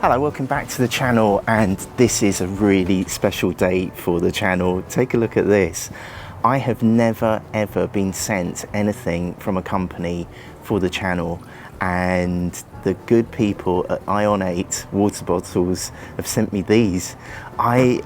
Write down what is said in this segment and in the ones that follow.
Hello, welcome back to the channel, and this is a really special day for the channel. Take a look at this. I have never ever been sent anything from a company for the channel, and the good people at Ion8 water bottles have sent me these. I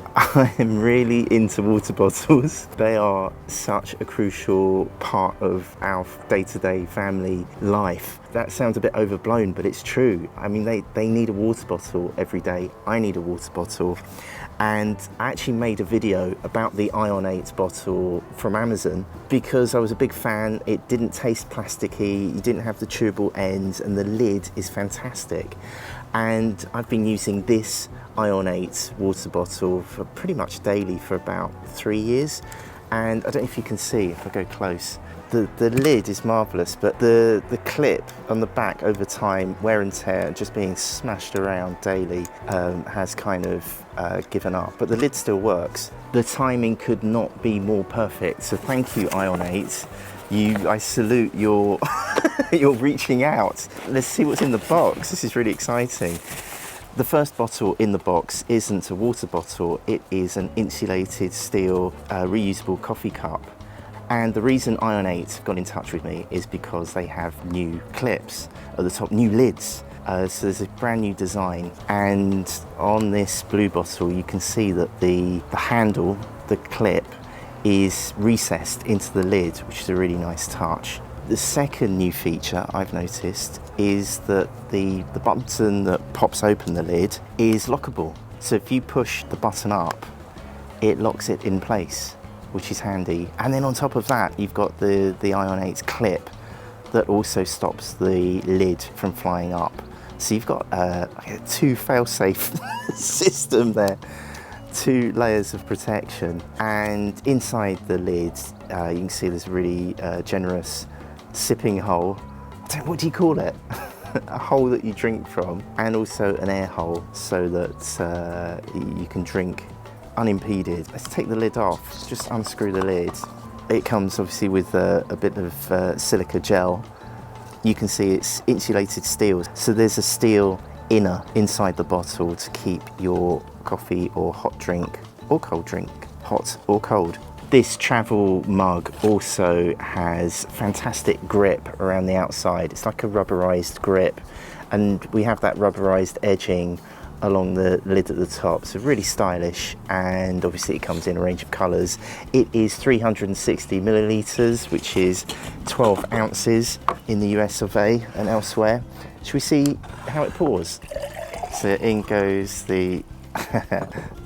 am really into water bottles. They are such a crucial part of our day-to-day family life. That sounds a bit overblown, but it's true. I mean, they need a water bottle every day. I need a water bottle. And I actually made a video about the Ion8 bottle from Amazon because I was a big fan. It didn't taste plasticky, you didn't have the chewable ends, and the lid is fantastic. And I've been using this Ion8 water bottle for pretty much daily for about 3 years. And I don't know if you can see, if I go close, the lid is marvellous, but the clip on the back over time, wear and tear, just being smashed around daily, has kind of given up, but the lid still works. The timing could not be more perfect, so thank you, Ion8. I salute your you're reaching out. Let's see what's in the box. This is really exciting. The first bottle in the box isn't a water bottle, it is an insulated steel reusable coffee cup. And the reason Ion8 got in touch with me is because they have new clips at the top, new lids. So there's a brand new design, and on this blue bottle you can see that the handle, the clip, is recessed into the lid, which is a really nice touch. The second new feature I've noticed is that the button that pops open the lid is lockable. So if you push the button up, it locks it in place, which is handy. And then on top of that, you've got the Ion8 clip that also stops the lid from flying up. So you've got a two fail-safe system there, 2 layers of protection. And inside the lid, you can see there's a really generous sipping hole. What do you call it? A hole that you drink from, and also an air hole so that you can drink unimpeded. Let's take the lid off, just unscrew the lid. It comes obviously with a bit of silica gel. You can see it's insulated steel, so there's a steel inner inside the bottle to keep your coffee or hot drink or cold drink hot or cold. This travel mug also has fantastic grip around the outside. It's like a rubberized grip, and we have that rubberized edging along the lid at the top, so really stylish. And obviously it comes in a range of colors. It is 360 milliliters, which is 12 ounces in the US of A and elsewhere. Should we see how it pours? So in goes the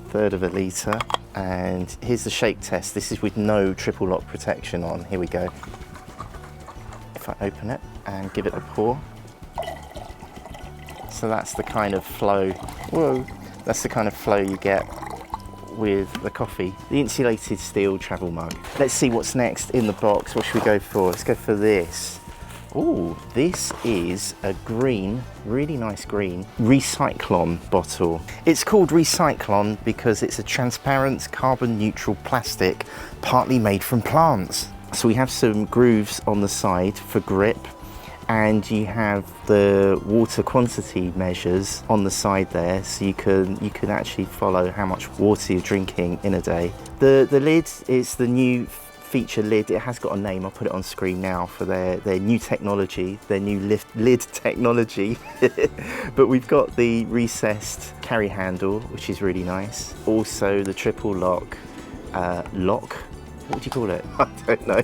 third of a litre, and here's the shake test. This is with no triple lock protection on. Here we go. If I open it and give it a pour, so that's the kind of flow, whoa, that's the kind of flow you get with the coffee. The insulated steel travel mug. Let's see what's next in the box. What should we go for? Let's go for this. Oh, this is a green, really nice green, Recyclon bottle. It's called Recyclon because it's a transparent carbon neutral plastic partly made from plants. So we have some grooves on the side for grip, and you have the water quantity measures on the side there, so you can actually follow how much water you're drinking in a day. The lid is the new feature lid. It has got a name, I'll put it on screen now, for their new technology, their new lid technology. But we've got the recessed carry handle, which is really nice. Also the triple lock, what would you call it? I don't know.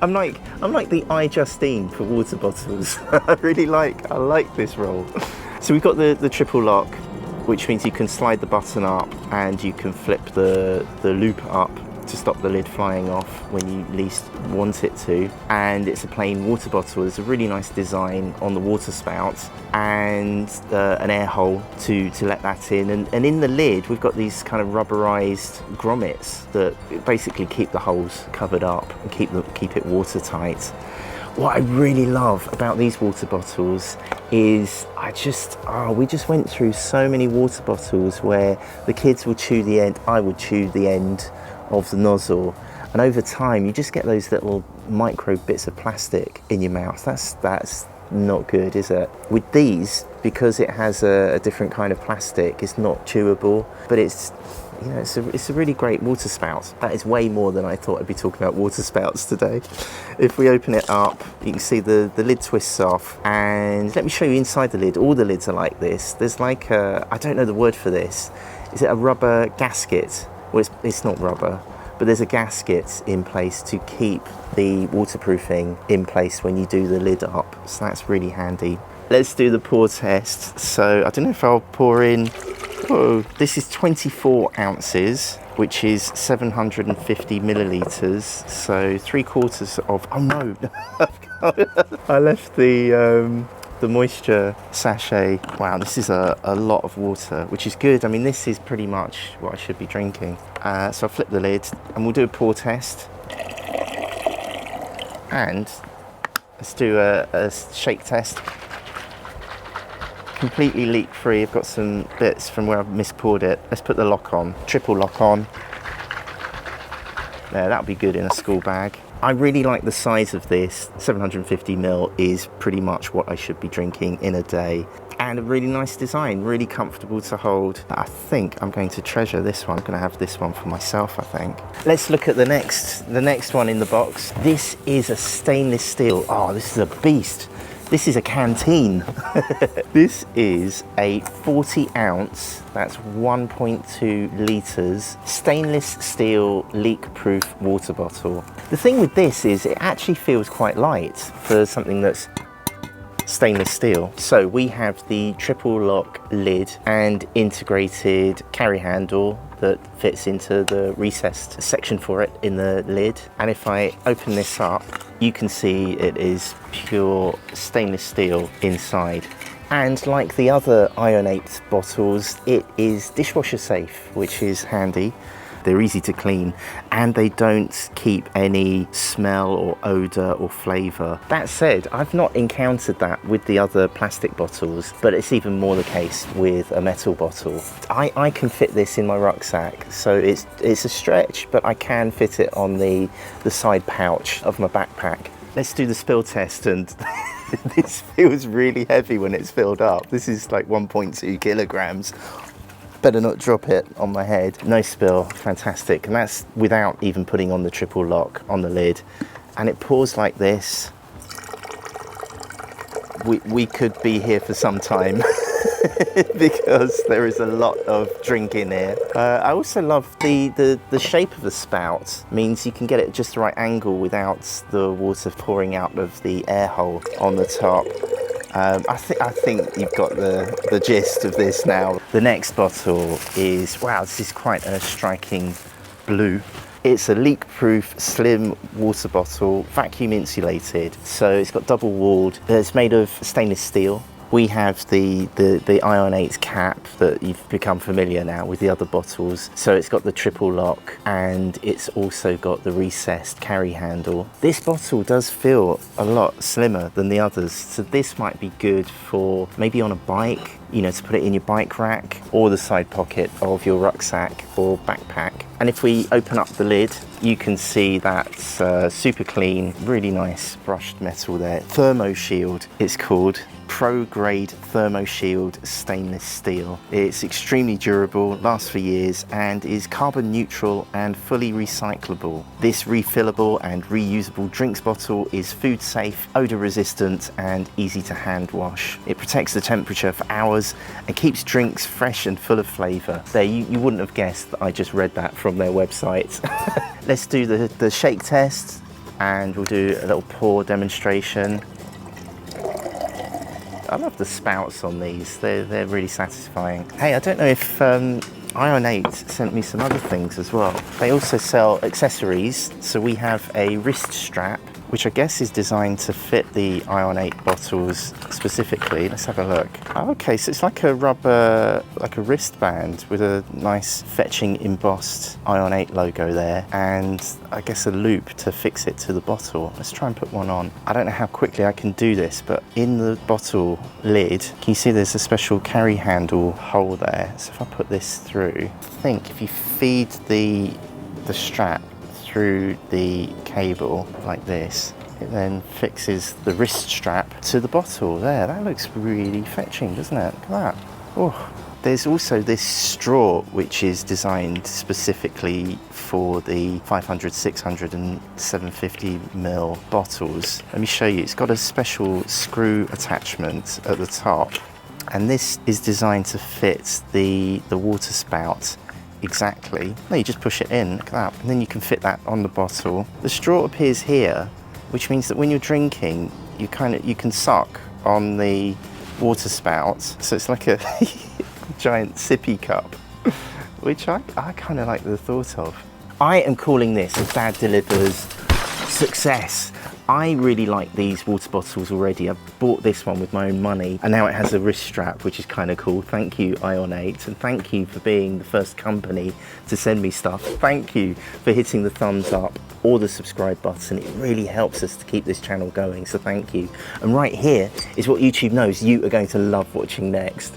I'm like the iJustine for water bottles. I like this roll. So we've got the triple lock, which means you can slide the button up and you can flip the loop up to stop the lid flying off when you least want it to. And it's a plain water bottle. There's a really nice design on the water spout and an air hole to let that in. And in the lid, we've got these kind of rubberized grommets that basically keep the holes covered up and keep it watertight. What I really love about these water bottles is we just went through so many water bottles where the kids would chew the end, I would chew the end of the nozzle, and over time you just get those little micro bits of plastic in your mouth. That's not good, is it? With these, because it has a different kind of plastic, it's not chewable, but it's, you know, it's a really great water spout. That is way more than I thought I'd be talking about water spouts today. If we open it up, you can see the lid twists off, and let me show you inside the lid. All the lids are like this. There's like a, I don't know the word for this. Is it a rubber gasket? Well, it's not rubber, but there's a gasket in place to keep the waterproofing in place when you do the lid up. So that's really handy. Let's do the pour test. So I don't know if I'll pour in, whoa, this is 24 ounces, which is 750 millilitres. So 3/4 of, oh no, I left the moisture sachet. Wow, this is a lot of water, which is good. I mean, this is pretty much what I should be drinking. So I'll flip the lid and we'll do a pour test. And let's do a shake test. Completely leak free. I've got some bits from where I've mispoured it. Let's put the lock on, triple lock on. There, that'll be good in a school bag. I really like the size of this. 750 ml is pretty much what I should be drinking in a day. And a really nice design, really comfortable to hold. I think I'm going to treasure this one. I'm going to have this one for myself, I think. Let's look at the next one in the box. This is a stainless steel. Oh, this is a beast. This is a canteen. This is a 40 ounce, that's 1.2 litres, stainless steel leak-proof water bottle. The thing with this is it actually feels quite light for something that's stainless steel. So we have the triple lock lid and integrated carry handle that fits into the recessed section for it in the lid. And if I open this up, you can see it is pure stainless steel inside. And like the other Ionate bottles, it is dishwasher safe, which is handy. They're easy to clean and they don't keep any smell or odour or flavour. That said, I've not encountered that with the other plastic bottles, but it's even more the case with a metal bottle. I can fit this in my rucksack, so it's a stretch, but I can fit it on the side pouch of my backpack. Let's do the spill test, and this feels really heavy when it's filled up. This is like 1.2 kilograms. Better not drop it on my head. No spill, fantastic. And that's without even putting on the triple lock on the lid. And it pours like this. We could be here for some time because there is a lot of drink in here. I also love the shape of the spout. Means you can get it just the right angle without the water pouring out of the air hole on the top. I think you've got the gist of this now. The next bottle is, wow, this is quite a striking blue. It's a leak-proof, slim water bottle, vacuum insulated. So it's got double walled. It's made of stainless steel. We have the Ionate cap that you've become familiar now with the other bottles. So it's got the triple lock and it's also got the recessed carry handle. This bottle does feel a lot slimmer than the others. So this might be good for maybe on a bike, you know, to put it in your bike rack or the side pocket of your rucksack or backpack. And if we open up the lid, you can see that's super clean, really nice brushed metal there. Thermo Shield, it's called. Pro grade Thermo Shield stainless steel. It's extremely durable, lasts for years, and is carbon neutral and fully recyclable. This refillable and reusable drinks bottle is food safe, odor resistant, and easy to hand wash. It protects the temperature for hours and keeps drinks fresh and full of flavor. There, you wouldn't have guessed that I just read that from their website. Let's do the shake test, and we'll do a little pour demonstration. I love the spouts on these, they're really satisfying. Hey, I don't know if Ionate sent me some other things as well. They also sell accessories, so we have a wrist strap, which I guess is designed to fit the Ionate bottles specifically. Let's have a look. Okay, so it's like a rubber, like a wristband with a nice fetching embossed Ionate logo there, and I guess a loop to fix it to the bottle. Let's try and put one on. I don't know how quickly I can do this, but in the bottle lid, can you see there's a special carry handle hole there? So if I put this through, I think if you feed the strap through the cable like this, It then fixes the wrist strap to the bottle. There, that looks really fetching, doesn't it? Look at that. Oh. There's also this straw which is designed specifically for the 500, 600 and 750ml bottles. Let me show you. It's got a special screw attachment at the top, and this is designed to fit the water spout exactly. No, you just push it in, look at that, and then you can fit that on the bottle. The straw appears here, which means that when you're drinking, you can suck on the water spout. So it's like a giant sippy cup, which I kind of like the thought of. I am calling this a Dad Delivers success. I really like these water bottles already. I bought this one with my own money, and now it has a wrist strap, which is kind of cool. Thank you, Ion8, and thank you for being the first company to send me stuff. Thank you for hitting the thumbs up or the subscribe button. It really helps us to keep this channel going, so thank you. And right here is what YouTube knows you are going to love watching next.